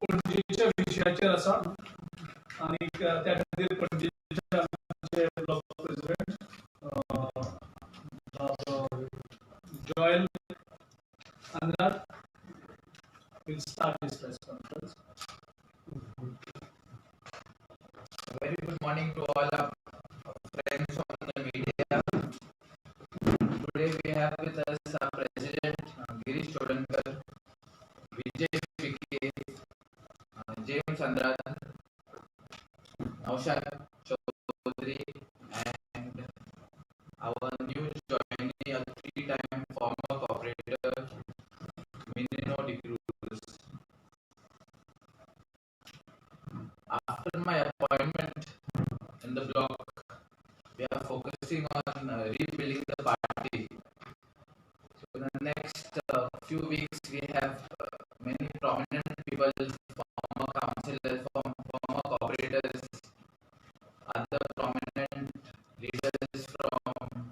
पणजेच्या विशयाचेर आसा आणि त्या खातीर पणजेचे आमचे block president Joel Anurag will start his press conference. Very good morning to all our friends on the media. Today we have with us our President Girish Chodankar, Vijay Vicky, James Andran, Naushad Chaudhary, and our new joinee, a three-time former cooperator, Minino De Cruz. After my appointment in the block, we are focusing on rebuilding the party. So in the next few weeks, we have many prominent people, former councillors, former cooperators, other prominent leaders from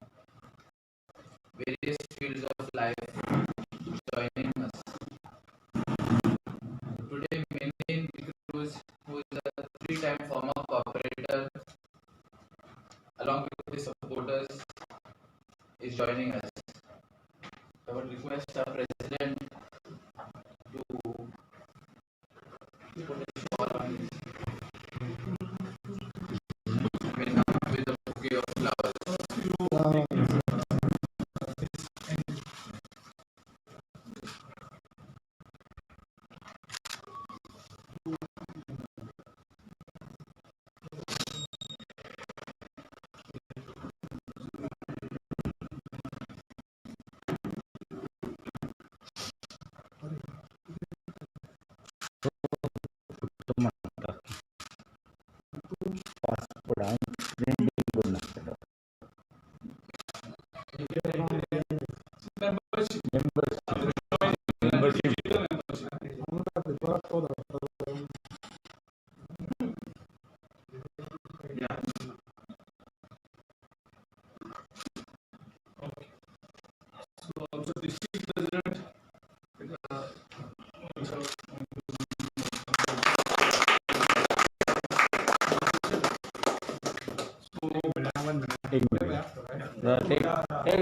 various fields of life joining us. Today, Minin Cruz, who is a three-time former cooperator, along with his supporters, is joining us. I would request our President to put a shawl on his with a bouquet of flowers.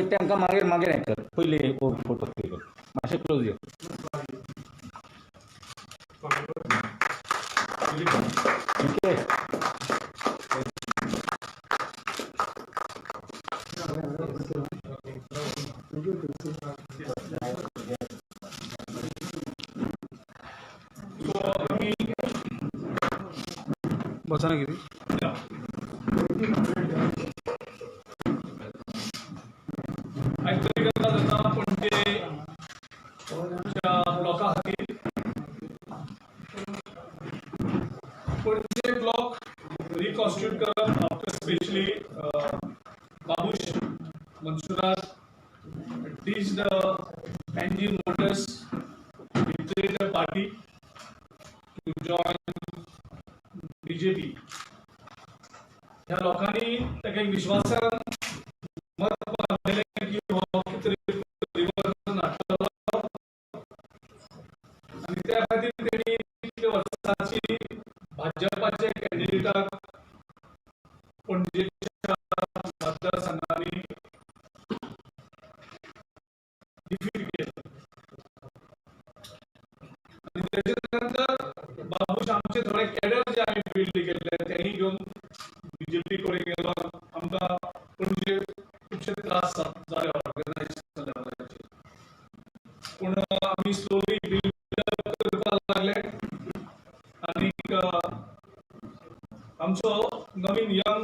त्यांना मागे मागे नाही कर पहिले photo click मासे close ये ठीक आहे बसा ना किती ब्लॉका खातीर पणजे ब्लॉक रिकॉन्स्टिट्यूट करप after specially Babush Mansurat teached engine motors to create a party to join BJP. ह्या लोकांनी ताका एक विश्वासान मत दिलें की हो कितें परिवर्तन हाडटलो आनी त्या खातीर तेणी कितल्या वर्सांची भाजपाचे कॅन्डिडेटाक पणजेच्या मतदारसंघांनी डिफीट केलं आणि त्याच्यानंतर बाबूश आमचे थोडे कॅडर जे आम्ही बिल्ड केले तेही घेऊन बीजेपी कडे गेलो आमकां पणजे खुबशे त्रास जाले ऑर्गनायझेशन लेवलाचेर पूण आमी स्लोली बिल्ड करपाक लागले आनीक आमचो नवीन यंग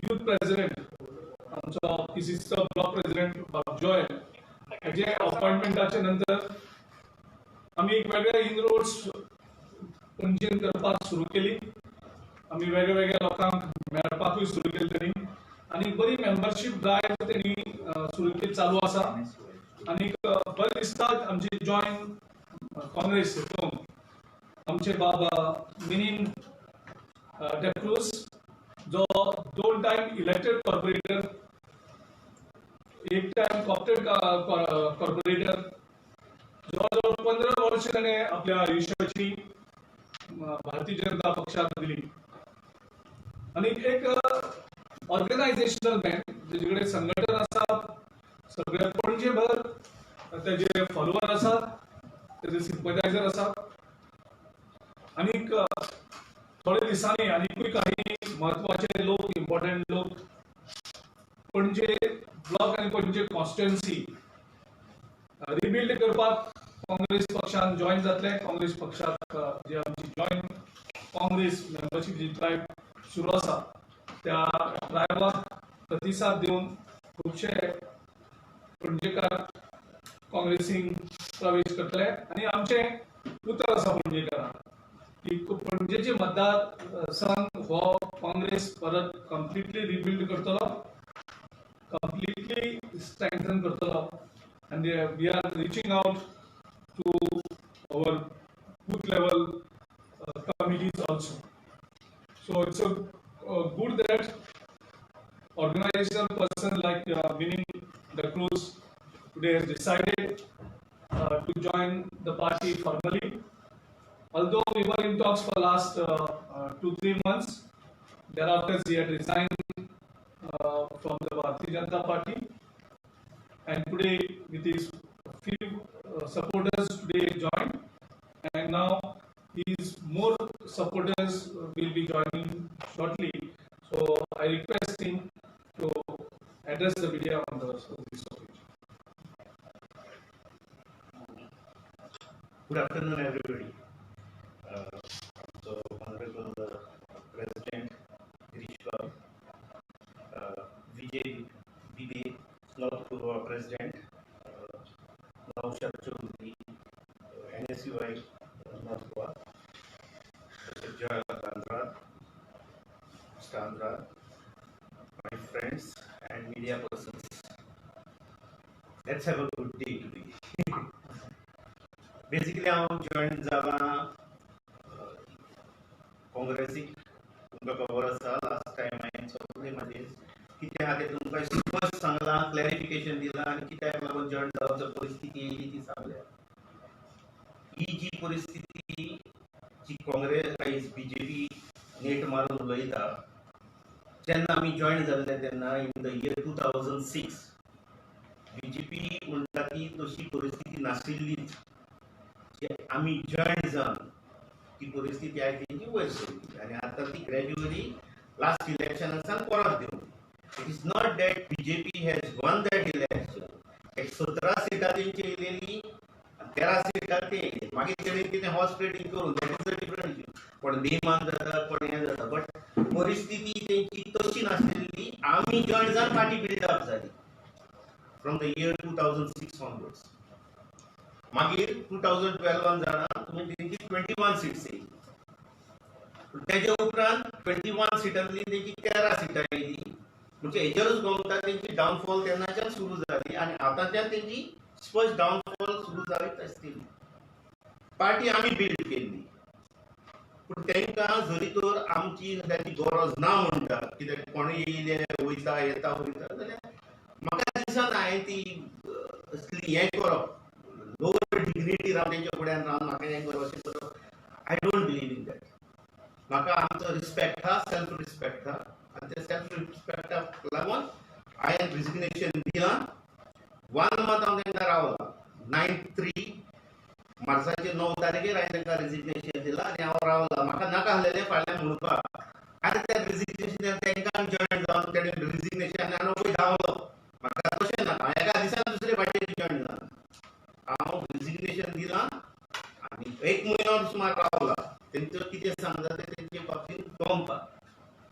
यूथ प्रेसिडेंट आमचो पीसीसीचो ब्लॉक प्रेसिडेंट जॉयल हेजे अपॉइंटमेंटाचे नंतर आमी एक वेगळे इनरोड्स पणजेन करपाक सुरू केली आमी वेगळ्या वेगळ्या लोकांक मेळपाकूय सुरू केली तेणी आनी बरी मेंबरशीप ड्रायव्ह तेणी सुरू केली चालू आसा आनीक बरें दिसता आमची जॉयंट काँग्रेस हितून आमचे बाबा मिनीन डे क्रूज जो 2 टाइम इलेक्टेड कॉर्पोरेटर एक टाइम कॉर्पोरेटर जवळजवळ 15 वर्ष ताणें आपल्या आयुष्याची भारतीय जनता पक्षाक दिली. आणि एक ऑर्गनायझेशनल मॅन जेचे कडेन संघटन आसा, सगळे पणजेभर तेजे फॉलोवर आसात, तेजे सिंपथायझर आसात. आणि थोडे दिसांनी आनीकूय काही महत्वाचे लोक, इम्पॉर्टंट लोक पणजे ब्लॉक आणि पणजे कॉन्स्टिट्युएन्सी रिबिल्ड करपाक काँग्रेस पक्षान जॉईन जातले. काँग्रेस पक्षाक जे आमची जॉईन काँग्रेस मेंबरशीप जी ड्रायव्ह सुरू आसा त्या ड्रायव्हाक प्रतिसाद दिवन खुबशे पणजेकार काँग्रेसीन प्रवेश करतले. आणि आमचे उतर आसा पणजेकारांक की पणजेचे मतदार संघ हो काँग्रेस परत कंप्लिटली रिबिल्ड करतलो, completely strengthen करतलो. And we are reaching out to our booth level committees also. So it's a good that organizational person like Winnie the Cruz today has decided to join the party formally. Although we were in talks for last 2-3 months, thereafter he had resigned from the Bharatiya Janata Party, and today with his few supporters today joined, and now his more supporters will be joining shortly. So I request him to address the media on this occasion. Good afternoon, everybody. So, Honorable President Girish Babu, Vijay Bibi, North President, Naushad Chaudhary, NSUI North Goa, Dr. Joy Chandra, Chandra, my friends and media persons. Let's have a good day today. Basically, I joined Java काँग्रेसीक तुमकां खबर आसा. Last time हांवें सगळें म्हाजें कितें आहा तें तुमकां स्पश्ट सांगलां, क्लॅरिफिकेशन दिलां आनी कित्याक लागून जॉयन जावपाचो परिस्थिती येयली ती सांगल्या. ही जी परिस्थिती जी काँग्रेस आयज बीजेपी नेट मारून उलयता, जेन्ना आमी जॉयन जाल्ले तेन्ना इन द इयर 2006 बीजेपी म्हणटा ती तशी परिस्थिती नाशिल्लीच. आमी जॉयन जावन ती परिस्थिती आहे त्यांची वयर सरली आणि आता ती ग्रॅज्युअली लास्ट इलेक्शनासान परत देऊन. It is not that BJP has one that election. 17 सिटां तेंची येयलेली, 13 सिटां ते येयले. मागीर तेणी कितें हॉर्स ट्रेडिंग करून that is a different issue. पण नेमान जाता, पण हें जाता, बट परिस्थिती तेंची तशी नाशिल्ली. आमी जॉयन जावन पार्टी बिल्डअप जाली फ्रॉम द इयर 2006 ऑनवर्ड्स. मागीर 2012 जाणा तुमी तेंची 21 सीट्स येयली. तेजे उपरांत 21 सिटांतली तेंची 13 सिटां येयली. म्हणजे हेजेरूच गमता तेंची डावनफॉल तेन्नाच्यान सुरू जाली आणि आतांच्यान तेंची स्पश्ट डावनफॉल सुरू जावीत आसतली. पार्टी आमी बिल्ड केल्ली, पूण तेंकां जरी तर आमची सद्याची गरज ना म्हणटा, कित्याक कोणूय येयले वयता येता वयता जाल्यार म्हाका दिसना हांवें ती असली हें करप, लोवर डिग्निटी रावन तेंच्या फुड्यान रावन म्हाका हें करप अशें करप. I don't believe in that. म्हाका आमचो रिस्पेक्ट हा, सेल्फ रिस्पेक्ट हा, आनी त्या सेल्फ रिस्पेक्टाक लागून हांवें रिजिग्नेशन दिलां. 1 मंथ हांव तेंकां रावलां. 9 मार्चाचे 9 तारखेर हांवें तेंकां रिजिग्नेशन दिलां आनी हांव रावलां. म्हाका नाका आसलेलें फाल्यां म्हणपाक, आनी त्या रिजिग्नेशन तेंकां जॉयन जावन तेणें रिजिग्नेशन आनी हांव पळय धांवलो. म्हाका तशें नाका. हांव एका दिसान दुसरे पार्टीक जॉयन जालां. हांव रिजिग्नेशन दिलां आनी 1 म्हयनो सुमार रावलां. तेंचो कितें सांगता तें तेंचे बाबतींत गमपाक.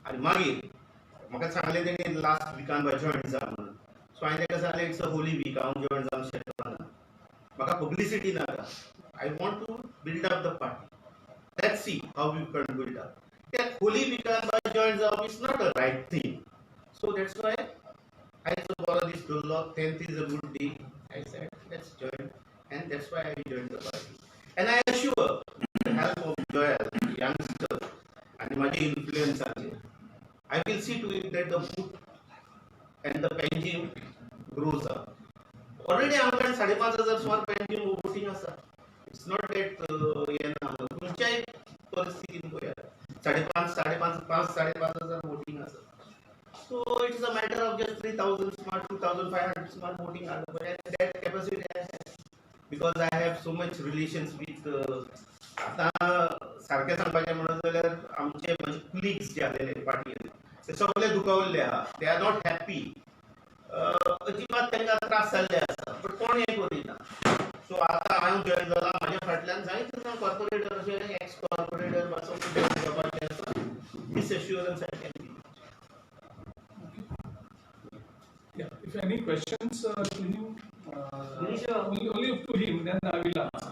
आनी मागीर म्हाका सांगलें तेणी लास्ट विकान बाय जॉयन जा म्हणून. सो हांवें तेका सांगलें इट्स अ होली वीक, हांव जॉयन जावंक शकना. म्हाका पब्लिसिटी नाका. I want to build up the party. Let's see how we can build up. त्या होली विकान बाय जॉयन जावप is not a right thing. So that's why I saw this Dullo 10th is a good day. I said let's join, and that's why I joined the party. And I assure with the help of Joel, youngster, and my influence, I will see to it that the book and the pendulum grows up. Already आमच्याकडे 5,500 सुमार pendulum voting आसा. It's not that तुमच्याही परिस्थितीन साडेपाच हजार voting असत. So it is a matter of just 3,000 smart, 2,500 smart voting are but that capacity I have because I have so much relations with आता सारखे सांगपाचें म्हणत जाल्यार आमचे म्हणजे कुलीग्स जे आलेले पार्टीन ते सगळे दुखावल्ले आहा. They are not happy. अजिबात तांकां त्रास जाल्ले आसा बट कोण हें करिना. सो आतां हांव जॉयन जाला म्हाज्या फाटल्यान जायते जाण कॉर्पोरेटर अशे एक्स कॉर्पोरेटर पासून करपाचे आसा. This assurance I can give. Yeah, if any questions to him, only up to him, then I will answer.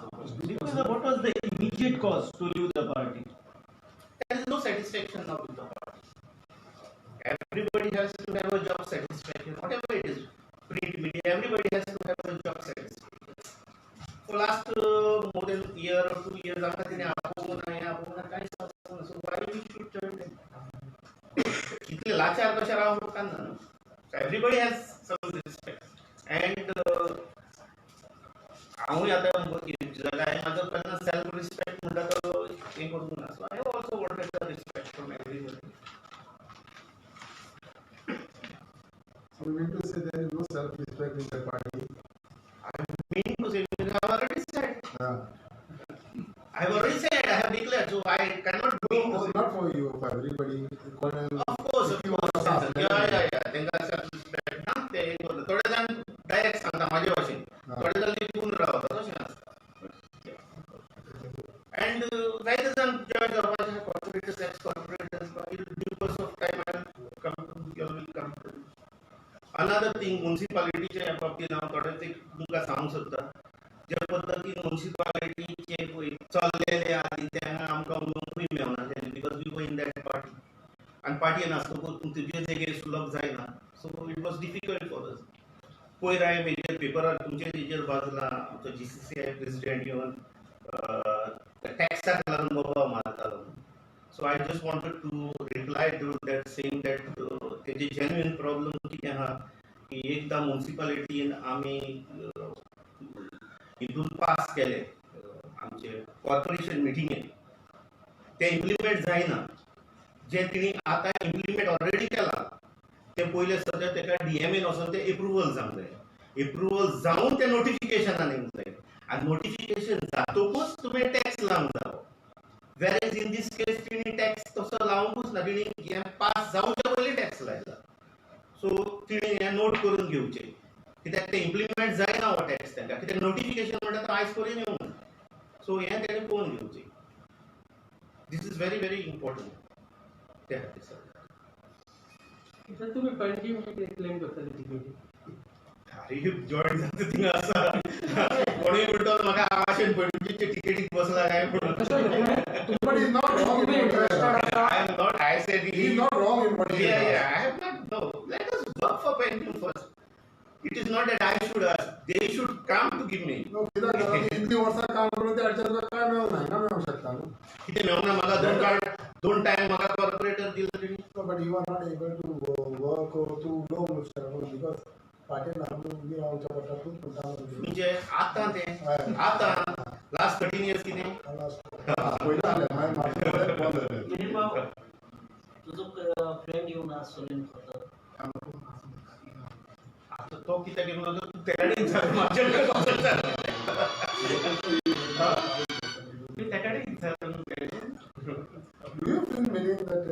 What was the immediate cause to leave the party? There is no satisfaction now with the party. Everybody has to have a job satisfaction, whatever it is. Print media, everybody has to have a job satisfaction. For last more than a year or 2 years, after the so why we should join them? Kitle lachar kashar aho kanna. So everybody has some respect. And हांवूय आतां जाल्यार हांवें म्हाजो केन्ना self respect म्हणटा तो हें करूंक ना. So I also wanted the respect from everybody. So you mean to say there is no self-respect in the party? I mean to say, I have already said. I have already said, I have declared, so I cannot do No, not for you, for everybody. Of course. Yeah. Tenga self-respect. थोडे जाण direct सांगता माझ्या भाशेन, थोडे जाण लिपून रावता तशें आसता. And जायते जाण जॉइन करपाचे corporators, ex corporators, due course of time I come to. Another thing, म्युनिसिपालिटीच्या बाबतींत हांव थोडें तुमकां सांगूंक सोदता. ज्या पद्दतीन म्युनिसिपालिटीचे चल्लेले आदी ते आमकां उलोवंकूय मेळना because we were in that party. आनी पार्टीन आसतकूच तुजे जाग्यार सुलभ जायना. So it was difficult for us. पयर हांवें हेजेर पेपरार तुमचे हेजेर वाचलां आमचो GCCI प्रेसिडेंट येवन टॅक्साक लागून बोबाव मारतालो. So I just wanted to reply to that saying that तेजे जेन्युइन प्रॉब्लम कितें आहा की एकदां म्युनिसिपालिटीन आमी हितून पास केले आमचे कॉर्पोरेशन मिटिंगेन ते इम्प्लिमेंट जायना. जे तिणी आतां इम्प्लिमेंट ऑलरेडी केला ते पयले सद्या तेका DMAन वचून ते एप्रुवल जावंक जाय. एप्रुवल जावन ते नोटिफिकेशनान येवंक जाय आनी नोटिफिकेशन जातकूच तुमी टॅक्स लावंक जावो. वेरेज इन दीस केस तिणी टॅक्स तसो लावंकूच ना. तिणी हें पास जावच्या पयलीं टॅक्स लायला. सो तिणी हें नोट करून घेवचें कित्याक ते इम्प्लिमेंट जायना हो टॅक्स तांकां. कित्याक नोटिफिकेशन म्हणटा तो आयज पर्यंत येवंक ना. सो हें तेणें पळोवन घेवचें. This is very very important. ते खातीर सर सर तुम्ही पणजी मध्ये क्लेम करताले तिकेटी. अरे जॉईन जाता थिंगा आसा. कोणूय म्हणटा म्हाका आशेन पणजीचे टिकेटीक बसला काय म्हणून. But he's not wrong in what he has done. I am not. I said He's not wrong in what he has done. Yeah. I have not. No. Let us work for Pentium first. It is not that I should ask. They should come to give me. No, कित्याक इतली वर्सां काम करून ते 800 काय मेळूंक ना मेळूंक शकता न्हू. कितें मेळना म्हाका दोन टायम म्हाका कॉर्पोरेटर दिलो तेणी. No, but you are not able to work or to know because Patil आमी रावच्या पडटा तूं म्हणटा म्हणजे आतां तें आतां लास्ट 13 years कितें पयलीं जालें मागीर बंद जालें. तुजो फ्रेंड येवन आसतलो आता तो कित्याक येवना तो तेकाडेन विचार म्हाजे कडेन कसो जाता. तेकाडेन विचार Do you feel meaning that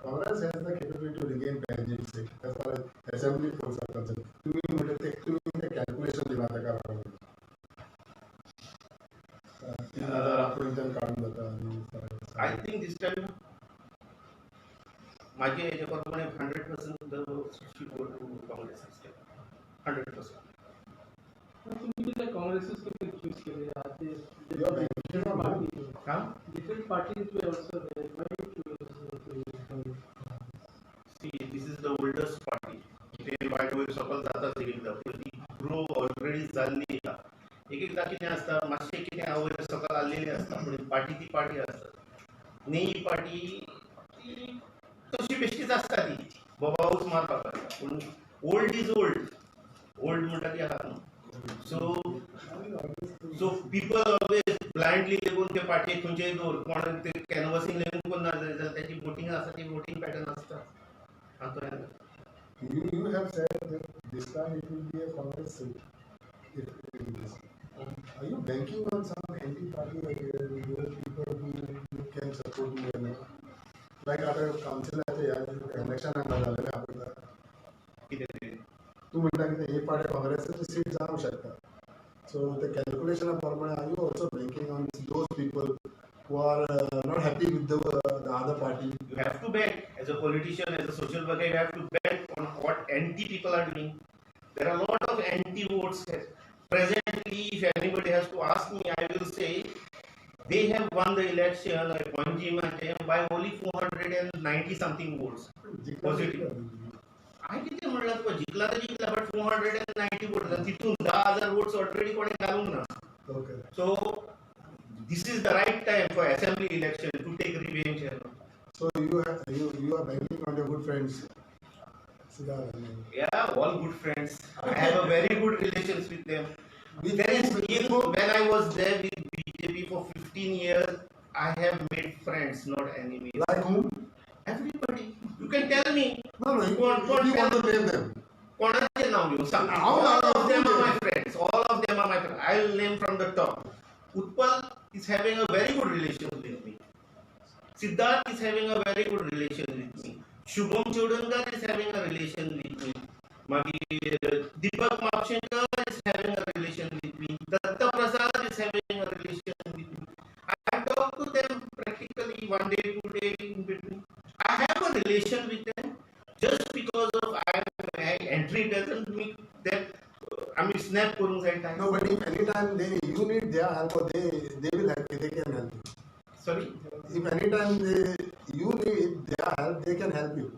Congress has the capability to regain presidency as far as assembly force are concerned? तुम्ही म्हणटा ते तुम्ही कॅल्क्युलेशन दिला ताका लागून 3000 आकृत्यान काडून जाता. I think this time माझे हेजे प्रमाणे 100% the votes should go to Congress this time. 100%. तुम्ही किती काँग्रेसच चूज केले आते different parties were also there. Why you choose? See, this is the oldest party. ते वायट सकल जाताच एकदा ती ग्रो ऑलरेडी जाल्ली आसा. एकदा कितें आसता मातशें कितें आवय सकल आल्लेली आसता पूण पार्टी ती पार्टी आसता. न्ही ही पार्टी तशी बेश्टीच आसता ती बोबावूच मारपाक आसता. पूण ओल्ड इज ओल्ड. ओल्ड म्हणटा ती आहा न्हू. So So people always blindly lagoon ते पार्टी खंयचेय दवर कोण ते कॅनवसिंग लेगून कोण ना जाल्यार त्याची वोटिंग आसा ती वोटिंग पॅटर्न आसता. You have said that this time it will be a Congress seat. If it is. Are you banking on some anti-party people who can support you? And, like आता काउन्सिलाचे election झालेले आपल्याला तू म्हणता की हे party काँग्रेसची seat जाऊ शकता. So the calculation प्रमाणे are you also banking on those people who are not happy with the other party? You have to bet as a politician, as a social worker, you have to bet on what anti people are doing. There are a lot of anti votes. Presently, if anybody has to ask me, I will say they have won the election by only 490 something votes. Positive. I किती म्हणलं तुका जिंकला तर जिंकला but 490 votes आणि तिथून 10,000 votes already कोणी घालूंक ना. Okay. So this is the right time for assembly election to take revenge. So you are banking on your good friends. Yeah, all good friends. I have a very good relations with them. There is when I was there with BJP for 15 years, I have made friends, not enemies. Like whom? Everybody. You can tell me. No, if you want to name them. कोणाचे नाव घेऊ सांग. All of them are my friends. All of them are my friends. I will name from the top. Utpal is having a very good relation with me. Siddharth is having a very good relation with me. Shubham Chodankar is having a relation with me. Deepak Mapshankar is having a relation with me. Datta Prasad is having a relation with me. I talk to them practically 1 day, 2 day in between. I have a relation with them. Just because of I entry doesn't mean that snap करून जाईल. No, but if anytime you need their help, they will help you. They can help you. Sorry. If anytime you need their help, they can help you.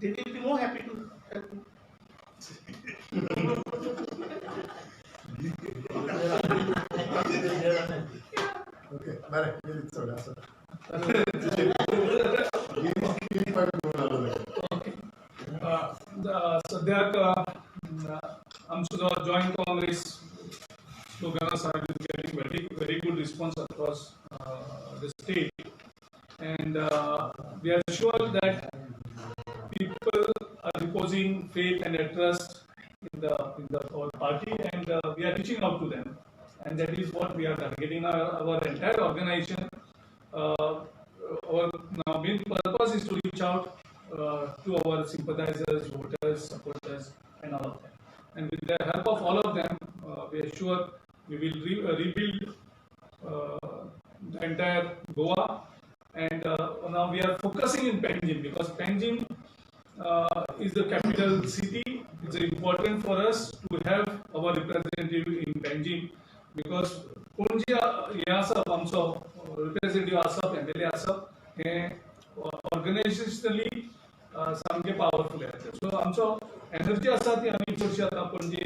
They will be more happy to help you. Okay, bye. It's all right. सद्याक आमचो जो joint Congress slogan is getting very good response across the state, and we are sure that people are reposing faith and trust in our party, and we are reaching out to them, and that is what we are targeting. Our entire organization, our main purpose is to reach out to our sympathizers, voters, supporters, and all of them. And with the help of all of them, we are sure we will rebuild the entire Goa. And now we are focusing in Panjim, because Panjim is the capital city. It's important for us to have our representative in Panjim, because कोणजी हे आसप आमचो representative आसप MLA आसप हे ऑर्गनायझेशनली सामके powerful आसा. So आमचो energy आसा ती आमी चडशी आतां पणजे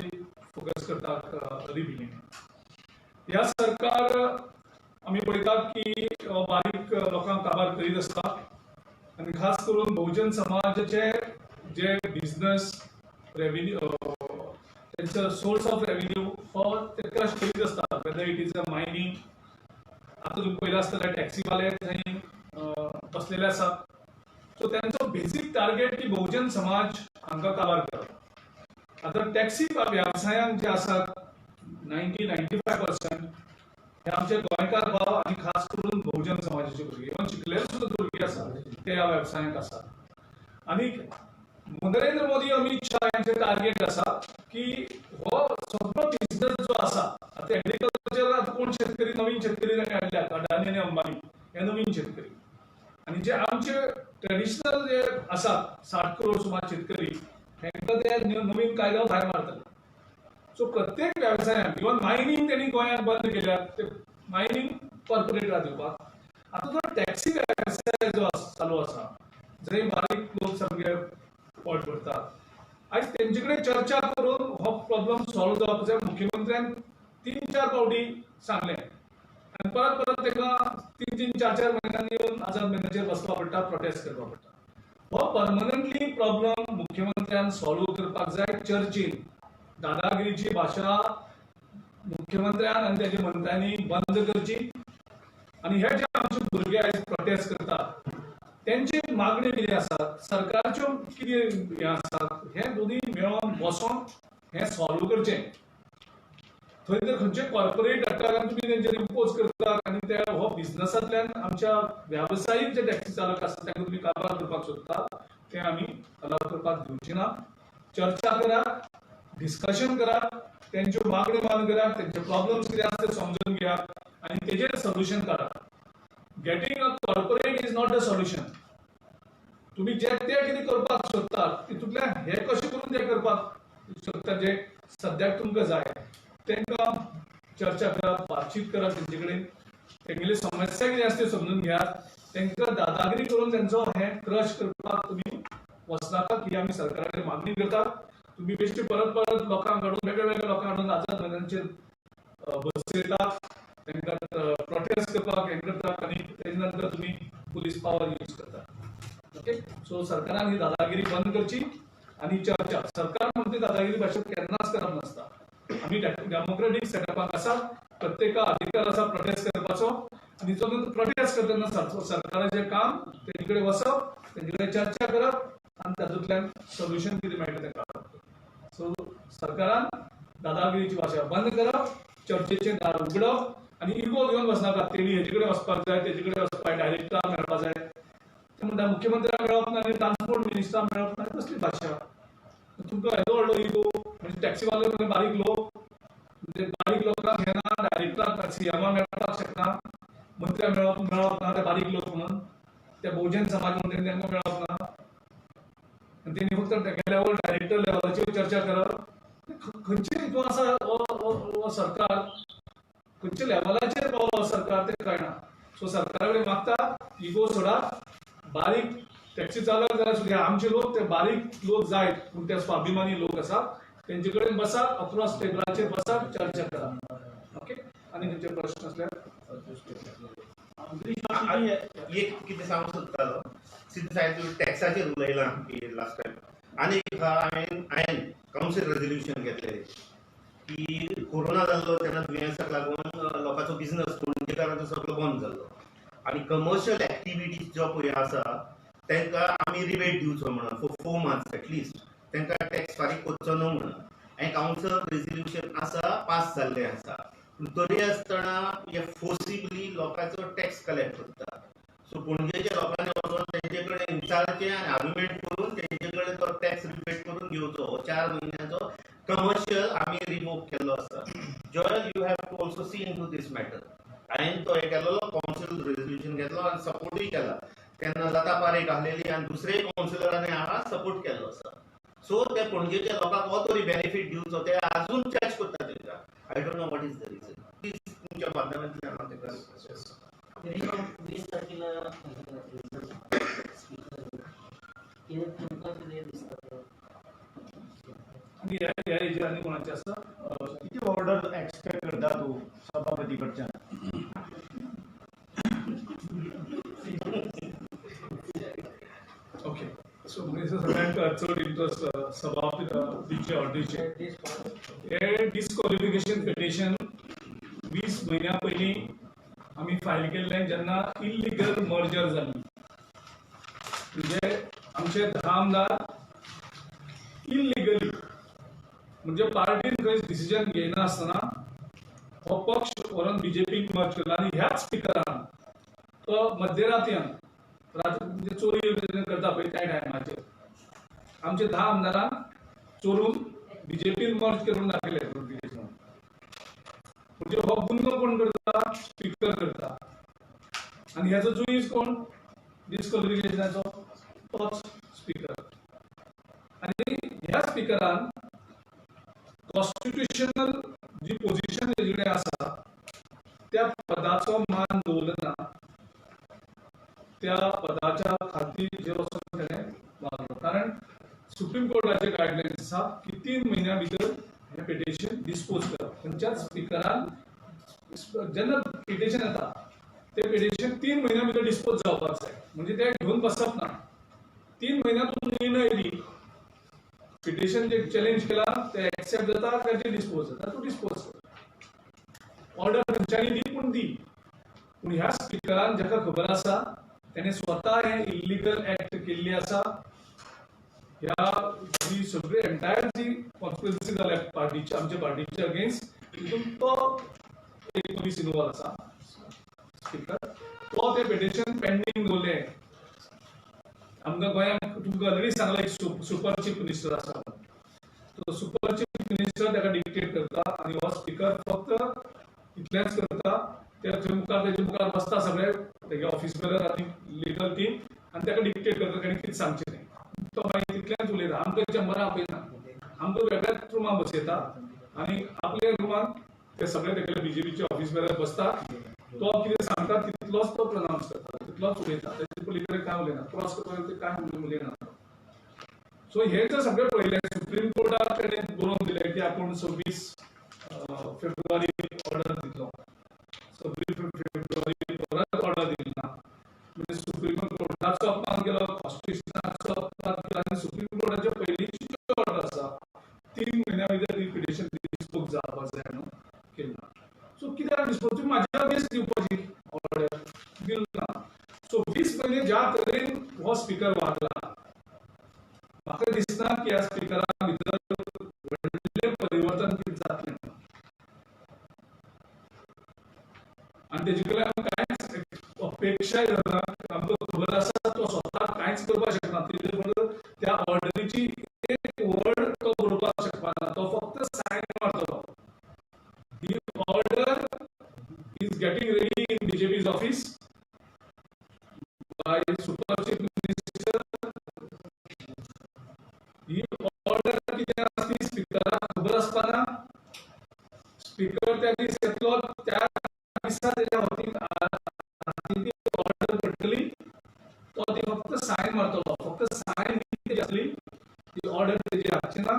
फोकस करतात रिबिल्डिंग. ह्या सरकार आमी पळयतात की बारीक लोकांक काबार करीत आसता, आनी खास करून बहुजन समाजाचे जे बिझनेस रेव्हेन्यू त्यांचा सोर्स ऑफ रेव्हेन्यू हो ते क्रश करीत असता. Whether it is a mining, आता तुम्ही पळयला आसतलें टॅक्सीवाले थंय बसलेले आसात. सो त्यांचो बेसिक टार्गेट की बहुजन समाज हांकां काबार करप. आता टॅक्सी वेवसायांक जे आसात 90-95% हे आमचे गोंयकार भाव आनी खास करून बहुजन समाजाचे भुरगे, इवन शिकलेले सुद्दां भुरगे आसात ते ह्या वेवसायांक आसात. आनी नरेंद्र मोदी अमित शाह यांचे टार्गेट आसा की हो सगळो बिझनेस जो आसा, आता एग्रीकल्चर आता कोण शेतकरी नवीन शेतकरी हाडल्यात, अडानी आनी अंबानी हे नवीन शेतकरी, आणि जे आमचे ट्रेडिशनल जे आसात 60 करोड सुमार शेतकरी हेंकां ते नवीन कायदो भायर मारतले. सो प्रत्येक वेवसायात इवन मायनिंग तेणी गोंयांत बंद केल्यात, ते मायनिंग कॉर्पोरेटरा दिवपाक. आता जो टॅक्सी वेवसाय जो चालू आसा, जंय बारीक लोक सामके पोट भरतात, आज तेंचे कडेन चर्चा करून हो प्रॉब्लेम सॉल्व जावपाक जाय. मुख्यमंत्र्यान 3-4 फावटी सांगलें, आनी परत परत ताका 3-4 म्हयन्यांनी येवन आझाद मैदानाचेर बसपा पडटा, प्रोटेस्ट करपा पडटा. हो परमनंटली प्रॉब्लेम मुख्यमंत्र्यान सॉल्व करपाक जाय चर्चेन. दादागिरीची भाशा मुख्यमंत्र्यान आणि त्याच्या मंत्र्यांनी बंद करची आणि हे जे आमचे भुरगे आयज प्रोटेस्ट करतात त्यांची मागणी कितें आसा सरकारच्यो कितें हे आसात हे दोन्ही मेळोन बसोन हे सॉल्व करचें थंय तर खंयचे कॉर्पोरेट अटॅकान तुम्ही तेंचेर इम्पोज करतात आणि ते हो बिझनसांतल्यान आमच्या व्यावसायिक जे टॅक्सी चालक आसात तांकां तुम्ही कारभार करपाक सोदतात ते आमी अलाव करपाक दिवची ना चर्चा करा डिस्कशन करा त्यांच्यो मागण्यो मान करा त्यांचे प्रॉब्लेम्स कितें आसा ते समजून घ्या आणि तेजेर सोल्युशन काडा getting a corporate is not the solution तुम्ही जे ते कितें करपाक सोदतात तितूंतल्यान हे कशें करून ते करपाक शकता जे सद्याक तुमकां जाय तांकां चर्चा करप बातचीत करप तेंचे कडेन तेंगेली समस्या कितें आसा त्यो समजून घेयात तांकां दादागिरी करून त्यांचो हे क्रश करपाक तुम्ही वचनाकात ही आमी सरकारा कडेन मागणी करतात तुम्ही बेश्टे परत परत लोकांक हाडून वेगळ्या लोकांक हाडून आझाद मैदानाचेर बसयतात तांकां प्रोटेस्ट करपाक हे करतात आनी तेजे नंतर तुम्ही पुलीस पावर यूज करतात ओके सो सरकारान ही दादागिरी बंद करची आणि चर्चा सरकार म्हणते दादागिरी भाशेन केन्नाच करप नासता आमी डेमोक्रेटीक सेटअपाक आसा प्रत्येका अधिकार आसा प्रोटेस्ट करपाचो आणि जो प्रोटेस्ट करतना सरकाराचें काम तेजे कडेन वचप तेजे कडेन चर्चा करप आणि तातूंतल्यान सोल्युशन कितें मेळटा तें काडप सो सरकारान दादागिरीची भाशा बंद करप चर्चेचें दार उगडप आणि इगो घेवन वचनाका तेणी हेजे कडेन वचपाक जाय तेजे कडेन वचपाक डायरेक्टराक मेळपाक जाय ते म्हणटा मुख्यमंत्र्याक मेळप ना आनी ट्रान्सपोर्ट मिनिस्टराक मेळप ना कसली भाशा तुमकां येदो व्हडलो इगो म्हणजे टॅक्सीवाले म्हणजे बारीक लोक म्हणजे बारीक लोकांक घेना डायरेक्टराक सीएमा मेळपाक शकना मंत्र्याक मेळप ना ते बारीक लोक म्हणून ते बहुजन समाज म्हणून तांकां मेळप ना आनी तेणी फक्त तेगे लेवल डायरेक्टर लेवलाचेर चर्चा करप खंयचे हितून आसा हो सरकार खंयच्या लेवलाचेर पावलो सरकार ते कळना सो सरकारा कडेन मागता इगो सोडा बारीक टॅक्सी चालक जाल्यार सुद्दां आमचे लोक ते बारीक लोक जायत पूण ते स्वाभिमानी लोक आसा तेंचे कडेन बसात अक्रॉस टेबलाचेर बसात चर्चा करा ओके आनी खंयचे प्रश्न असल्यार एक कितें सांगूंक सोदतालो सिद्ध साहेब टॅक्साचेर उलयलां लास्ट टायम आनी हांवें कावन्सील रेजोल्युशन घेतलेलें की कोरोना जाल्लो तेन्ना दुयेंसाक लागून लोकांचो बिझनस पणजेकारांचो सगळो बंद जाल्लो आनी कमर्शियल एक्टिविटीज ज्यो पळय आसा तांकां आमी रिबेट दिवचो म्हणून फॉर 4 months एटलिस्ट तांकां टॅक्स फारीक करचो न्हू म्हणून हें कावन्सील रेजोल्युशन आसा पास जाल्लें आसा पूण तरी आसतना हे फोर्सिबली लोकांचो टॅक्स कलेक्ट करता सो पणजेच्या लोकांनी वचून तेंचे कडेन विचारचें आनी आर्ग्युमेंट करून तेंचे कडेन तो टॅक्स रिबेट करून घेवचो हो 4 म्हयन्याचो कमर्शियल आमी रिमूव केल्लो आसा जॉयल you have to also see into this matter हांवें तो हे केल्लो कावन्सील रेजोल्युशन घेतलो आनी सपोर्टूय केला तेन्ना लता पारेख आहलेली आनी दुसरे कावन्सिलरांनी हांगा सपोर्ट केल्लो आसा सो ते पणजेच्या लोकांक हो तरी बेनिफीट दिवचो ते आजून चार्ज करता तांकां I don't know what is the region please तुमच्या माध्यमांतल्यान हांव ताका रिक्वेस्ट करता 20 तारखेला आणि ह्या हेजेर आनी कोणाचें आसा किती ऑर्डर एक्सपेक्ट करता तूं सभापती कडच्यान ओके सो सगळ्यांक चड इंट्रस्ट सभापतीचे ऑर्डरीचे हे डिस्क्वॉलिफिकेशन पिटिशन 20 म्हयन्या पयलीं आमी फायल केल्लें जेन्ना इल्लिगल मर्जर जाल्ली म्हणजे आमचे 10 आमदार इल्लिगली म्हणजे पार्टीन खंय डिसिजन घेयनासतना हो पक्ष व्हरून बीजेपीक मर्ज केला आनी ह्याच स्पिकरान तो मध्यरात्यान म्हणजे चोरी करता पळय त्या टायमाचेर आमचे 10 आमदारांक चोरून बीजेपीन मर्ज करून दाखयले म्हणजे हो गुन्हो कोण करता स्पीकर करता आनी ह्याचो चुईस कोण डिस्क्वॉलिफिकेशनाचो तोच स्पीकर आनी ह्या स्पीकरान कॉन्स्टिट्युशनल जी पोझिशन तेजे कडेन आसा त्या पदाचो मान दवरना त्या पदाच्या खातीर जे वचून तेणें वागलो कारण सुप्रीम कोर्टाचे गायडलायन्स आसा की 3 म्हयन्या भितर हें पिटिशन डिस्पोज करप खंयच्याच स्पीकरान जेन्ना पिटिशन येता ते पिटिशन 3 म्हयन्या भितर डिस्पोज जावपाक जाय म्हणजे ते घेवन बसप ना 3 म्हयन्यांत निर्णय दी पिटिशन जे चॅलेंज केला ते एक्सेप्ट जाता काय डिस्पोज जाता तो डिस्पोज करता ऑर्डर तेंच्यांनी दी पूण पूण ह्या स्पिकरान जाका खबर आसा त्याने स्वता हे इल्लीगल ऍक्ट केल्ली आसा. ह्या जी सगळी एंटायर जी कॉन्स्पिरसी जाल्या पार्टीची आमच्या पार्टीच्या अगेन्स्ट तितून तो एक मनीस इन्वॉल्व आसा स्पीकर. तो ते पिटिशन पेंडिंग दवरले. आमकां गोंयांत तुमकां ऑलरेडी सांगला एक सुपर चीफ मिनिस्टर आसा. तो सुपर चीफ मिनिस्टर ताका डिक्टेट करता आनी हो स्पीकर फक्त इतलेंच करता. तेजे मुखार बसता सगळे तेगे ऑफिस बेरर आनी लिगल टीम आनी ताका डिक्टेट करता ताणें कितें सांगचें न्ही. तो मागीर तितलेंच उलयता. आमकां चेंबरां आपयना. आमकां वेगळ्याच रुमान बसयता आनी आपल्या रुमान ते सगळे तेगेले बीजेपीचे ऑफिस बेरर बसता. तो कितें सांगता तितलोच तो प्रनावंस करता, तितलोच उलयता. तेजे पलीकडे कांय उलयना. क्रॉस करता कांय उलयना. सो हे जर सगळें पळयलें सुप्रीम कोर्टाक तेणें बरोवन दिलें की आपूण 26 फेब्रुवारी ऑर्डर दितलो. 26 फेब्रुवारी परत ऑर्डर दिली ना. म्हणजे सुप्रीम कोर्टाचो अपमान केलो, कॉन्स्टिट्युशनाचो अपमान केलो आनी सुप्रीम कोर्टाच्या पयलींची ऑर्डर आसा 3 म्हयन्या भितर ही पिटिशन डिस्पोज जावपाक जाय म्हणून केन्ना. सो कित्याक डिस्पोज म्हाज्या अगेन्स्ट दिवपाची ऑर्डर दिली ना. सो 20 म्हयने ज्या तरेन हो स्पीकर वागला म्हाका दिसना की ह्या स्पीकरा भितर व्हडलें परिवर्तन कितें जातलें आनी तेजे कडल्यान कांयच अपेक्षाय जायना. आमकां खबर आसा तो स्वता कांयच करपाक शकना. तेजे बरोबर त्या ऑर्डरीची एक वर्ड तो बरोवपाक शकपाना. तो फक्त सायन मारतलो. He order is getting ready in BJP's office by super chief minister. He order कितें आसली स्पीकराक खबर आसपाना. स्पीकर त्या दीस येतलो त्या दिसा तेज्या हातीन ऑर्डर पडटली. तो ती फक्त सायन मारतलो. फक्त सायन तेजी आसली. ती ऑर्डर तेजी हाडची ना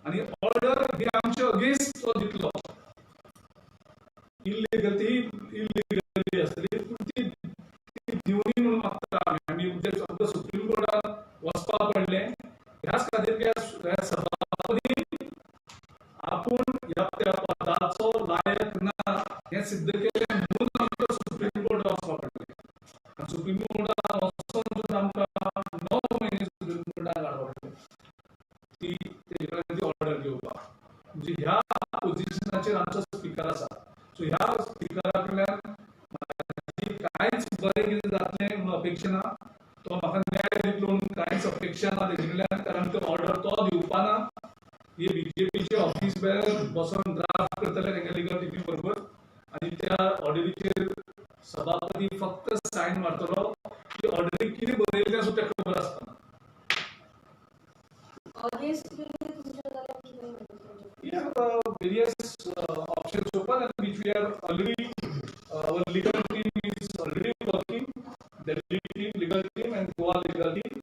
आनी ऑर्डर ही आमच्या अगेन्स्ट तो दितलो. इल्लिगली आसली पूण ती दिवनी म्हणून मागता आमी. आमकां सुप्रीम कोर्टान वचपाक पडलें ह्याच खातीर ह्या सभापती आपूण ह्या त्या पदाचो लायक ना हें सिद्ध केलें म्हणून आमकां सुप्रीम कोर्टाक वचपाक पडलें. आनी सुप्रीम कोर्टान वचून आमकां 9 म्हयने सुप्रीम कोर्टाक हाडपाक पडलें ती तेजे कडेन ती ऑर्डर घेवपाक. म्हणजे ह्या पोजिशनाचेर आमचो स्पीकर आसा. सो ह्या स्पीकरा कडल्यान कांयच बरें कितें जातलें म्हणून अपेक्षा ना. तो म्हाका न्याय दितलो म्हणून कांयच अपेक्षा ना तेजे कडल्यान. कारण तो ऑर्डर तो दिवपाना. ही बीजेपीचे ऑफिस बेरर बसून ड्राफ्ट करतले तेंगे लिगल टिमी बरोबर आनी त्या ऑर्डरीचेर सभापती फक्त सायन मारतलो. ती ऑर्डरीक कितें बरयल्लें असो तेका खबर आसतना. We have various options open and which we are already, our legal team is already working, the legal team and Goa legal team.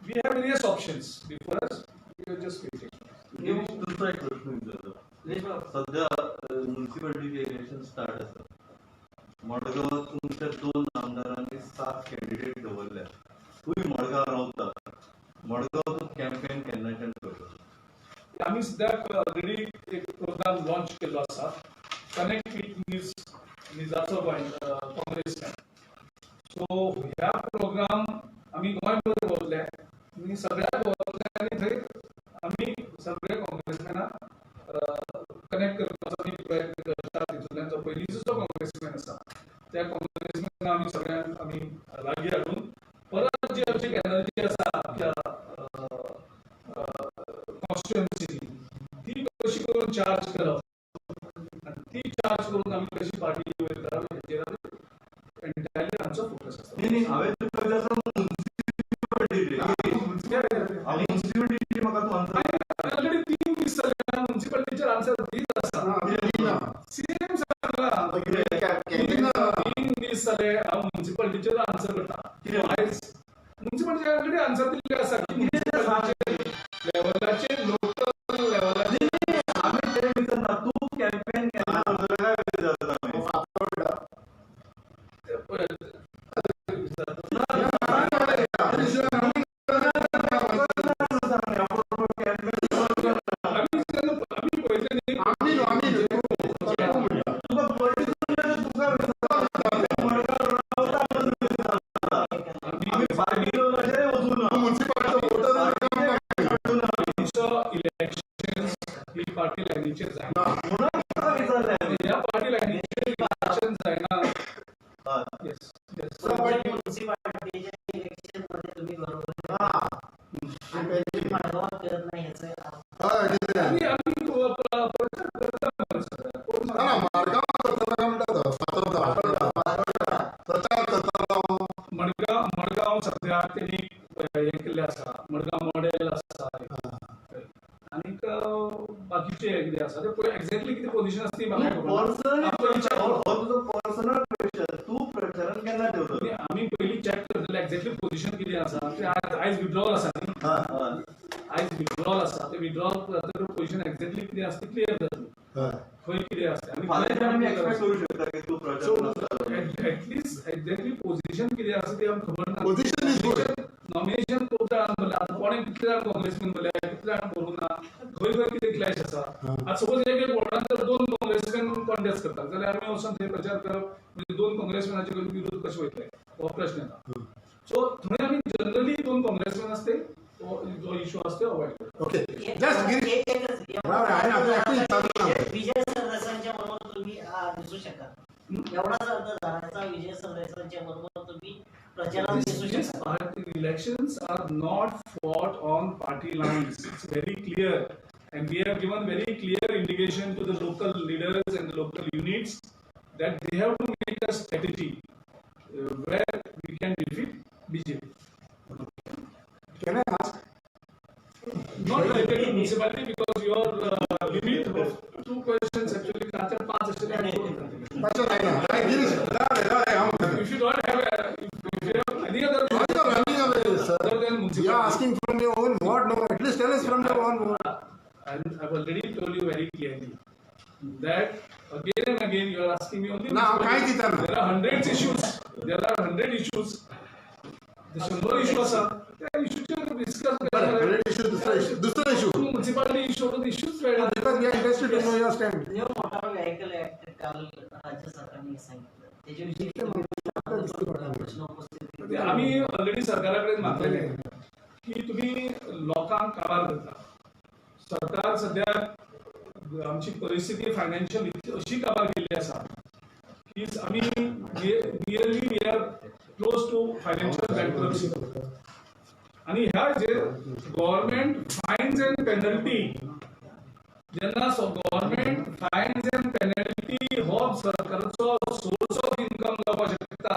We have various options before us. We are just waiting. दुसरा एक प्रश्न विचारतो. सध्या म्युन्सिपालिटीचे election start आसा. मडगांव तुमच्या 2 आमदारांनी 7 candidate दवरल्या. तुमी मडगांव रावता. मडगांव कॅम्पेन केन्नाच्यान करता? आम्ही सद्याक ऑलरेडी एक प्रोग्राम लॉन्च केलो आसा. कनेक्ट विथ निजाचो काँग्रेसमॅन. सो ह्या प्रोग्राम आमी गोंयभर दवरले आनी सगळ्या दवरले आनी थंय आमी सगळे काँग्रेसमॅनाक कनेक्ट करपाचो आमी प्रयत्न करता. तितूंतल्यान जो पयलींचो जो काँग्रेसमॅन आसा त्या काँग्रेसमॅनाक आमी सगळ्यांक आमी लागीं हाडून परत जी आमची एनर्जी आसा त्या कॉन्स्टिट्युएन्सी ती कशी करून चार्ज करप आनी ती चार्ज करून आमी कशी पार्टी वयता हेचेर एंटायरली आमचो फोकस आसता. हांवें तुका म्युन्सिपालिटी म्हाका तूं आन्सर ऑलरेडी 3 दीस जाले म्युन्सिपालिटीचेर आन्सर दीत आसा. सीएम सांगला 3 दीस जाले हांव म्युन्सिपालिटीचेर आन्सर करता. आयज म्युन्सिपालिटीचेर ऑलरेडी आन्सर दिल्ले आसा की म्युन्सिपालिटीचे लेवलाचेर लोकल लेवलाचेर आमी ते विचारना. तूं कॅम्पेन केन्ना करता काय विचारता आमी. लायनीचेर जायना म्हणून तुका विचारलें ह्या पार्टी लायनीचेर इलेक्शन जायना हय येस येस म्युन्सिपाल्टीच्या इलेक्शन मध्ये तुम्ही बरोबर आणि तुम्ही मागवा करत नाही याचं हय कितें आमी प्रचार करता सर ना मार्गांव करता म्हणटा प्रचार करता मडगांव सध्या त्यांनी हे केल्ले आसा मडगांव मॉडेल आसा आनीक बाकीचे कितें आसा ते पळय एक्झॅक्टली कितें पोझिशन आसा ती म्हाका खबर ना. आपण विचार करू. हो तुजो पर्सनल क्वेश्चन तूं प्रचारान केन्ना देवलो आणि आमी पयलीं चॅक करतले एक्झॅक्टली पोझिशन कितें आसा ते आयज विड्रॉल आसा न्ही आयज विड्रॉल आसा ते विड्रॉल जातकीर पोझिशन एक्झॅक्टली कितें आसा ती क्लियर जातली खंय कितें आसा आनी फाल्यां आमी एक्सपेक्ट करूं शकता की तूं प्रचार एटलीस्ट एक्झॅक्टली पोझिशन कितें आसा ते आमकां खबर ना पोझिशन इज गुड नॉमिनेशन खूब जाणां भरलें आतां कोणें कितले जाण काँग्रेसमॅन भरले कितले जाण भरूं ना खंय खंय कितें क्लॅश आसा आतां सपोज एक वॉर्डान जर 2 काँग्रेसमॅन कॉन्टेस्ट करतात जाल्यार आमी वचून थंय प्रचार करप म्हणजे 2 काँग्रेसमॅनाचे विरोध कशे वयतले हो प्रश्न येता सो थंय आमी जनरली 2 काँग्रेसमॅन आसते जो इश्यू आसा तो अवॉइड करता ओके जस्ट विजय सरदेसाईंच्या बरोबर तुम्ही दिसू शकाल एवढाच अर्थ धरायचा विजय सरदेसाईंच्या बरोबर तुम्ही प्रचारात दिसू शकाल Elections are not fought on party lines. It's very clear, and we have given very clear indication to the local leaders and the local units that they have to make a strategy where we can defeat BJP. Can I ask? Not related to municipality because your limit of 2 questions actually answer 5 actually I don't If you don't have any other other than municipality. You are asking from your own ward, no? At least tell us from your own ward. And I've already told you very clearly that again and again you are asking me only. Now, there are hundreds issues. There are 100 issues. The 100 issues are त्या इश्यूचे discuss दुसरा issue. Municipality issue issues वेगळे Because we are interested to know your stand. New motor vehicle act काल राज्य सरकारने सांगितलं त्याच्याविषयी प्रश्न उपस्थित केले. आम्ही ऑलरेडी सरकाराकडे मागलेले की तुम्ही लोकांक काबार करता सरकार सध्या आमची परिस्थिती फायनान्शियल अशी काबार केल्ली आसा की आमी nearly we are close to financial bankruptcy आणि ह्या जे गव्हर्नमेंट फायन्स अँड पेनल्टी जेन्ना गव्हर्नमेंट फायन्स अँड पेनल्टी हो सरकाराचो सोर्स ऑफ इन्कम जावपाक शकता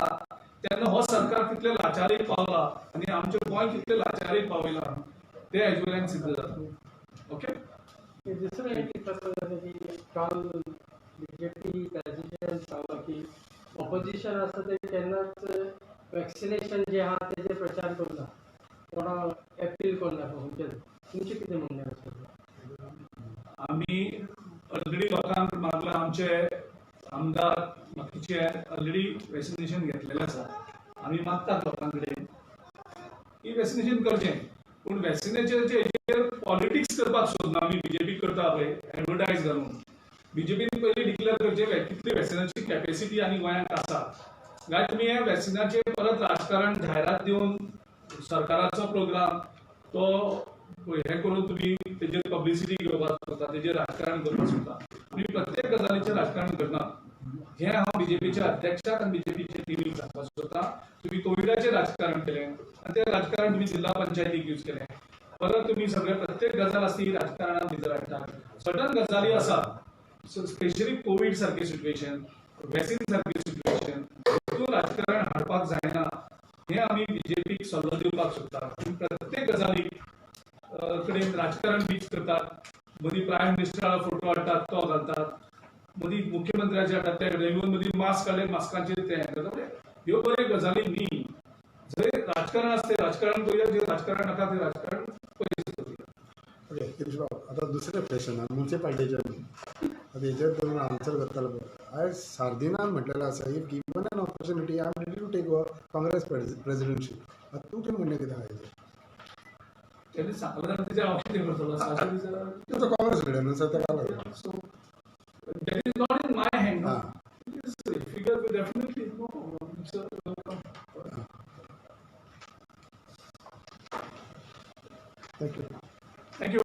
तेन्ना हो सरकार कितले लाचारीक पावला आणि आमचे गोंय कितले लाचारीक पावयला ते हेजे वयल्यान सिद्ध जाता ओके दुसरं एक कसं झालं की काल बीजेपी प्रेसिडेंट सांगला की ऑपोजिशन असतं ते केन्नाच वॅक्सिनेशन जे आहा तेजे प्रचार करता कोणा अपील करना तुमचे कितें म्हणणें आसा आम्ही ऑलरेडी लोकांक मागला आमचे आमदार बाकीचे ऑलरेडी वॅक्सिनेशन घेतलेले आसा आम्ही मागतात लोकां कडेन की वॅक्सिनेशन करचें पूण वॅक्सिनेशनाचे हेजेर पॉलिटिक्स करपाक सोदना आमी बीजेपी करता पळय एडवर्टायज घालून बीजेपीन पयलीं डिक्लेअर करचें कितली वॅक्सिनाची कॅपेसिटी आनी गोंयांत आसा काय तुमी हे वॅक्सिनाचे परत राजकारण जायरात दिवन सरकाराचो प्रोग्राम तो हे करून तुम्ही तेजेर पब्लिसिटी घेवपाक सोदता तेजेर राजकारण करपाक सोदता आमी प्रत्येक गजालीचेर राजकारण करना हे हांव बीजेपीच्या अध्यक्षाक आनी बीजेपीचे टिमीक सांगपाक सोदता तुम्ही कोविडाचेर राजकारण केलें आनी तें राजकारण तुम्ही जिल्हा पंचायतीक यूज केलें परत तुम्ही सगळे प्रत्येक गजाल आसा ती राजकारणान भितर हाडटात सर्टन गजाली आसा स्पेशली कोविड सारकी सिच्युएशन वॅक्सीन सारकी सिच्युएशन तितून राजकारण हाडपाक जायना हे आमी बीजेपीक सल्लो दिवपाक सोदता प्रत्येक गजाली कडेन राजकारण बीच करतात मदीं प्रायम मिनिस्टरा फोटो हाडटात तो घालतात मदीं मुख्यमंत्र्याचे हाडटात ते रेल्वेन मदीं मास्क काडले मास्कांचेर ते करतात ह्यो बऱ्यो गजाली न्ही जंय राजकारण आसता तें राजकारण करूया जे राजकारण नाका तें राजकारण पयस करूया ओके गिरीश बाब आता दुसरे क्वेश्चन म्युन्सिपाल्टीचे आता हेजेर तुम्ही आन्सर करतालो पळय आयज सार्दिनान म्हटलेलें आसा if given an opportunity I am ready to take Congress presidentship आता तुमचें म्हणणें कितें आहा हेजेर त्यांनी सांगलं जाल्यार तेजेर हांव कितें करतलो सारकें विचार तुमचो काँग्रेस कडेन न्हू सर ताका लागून so that is not in my hand figure definitely thank you thank you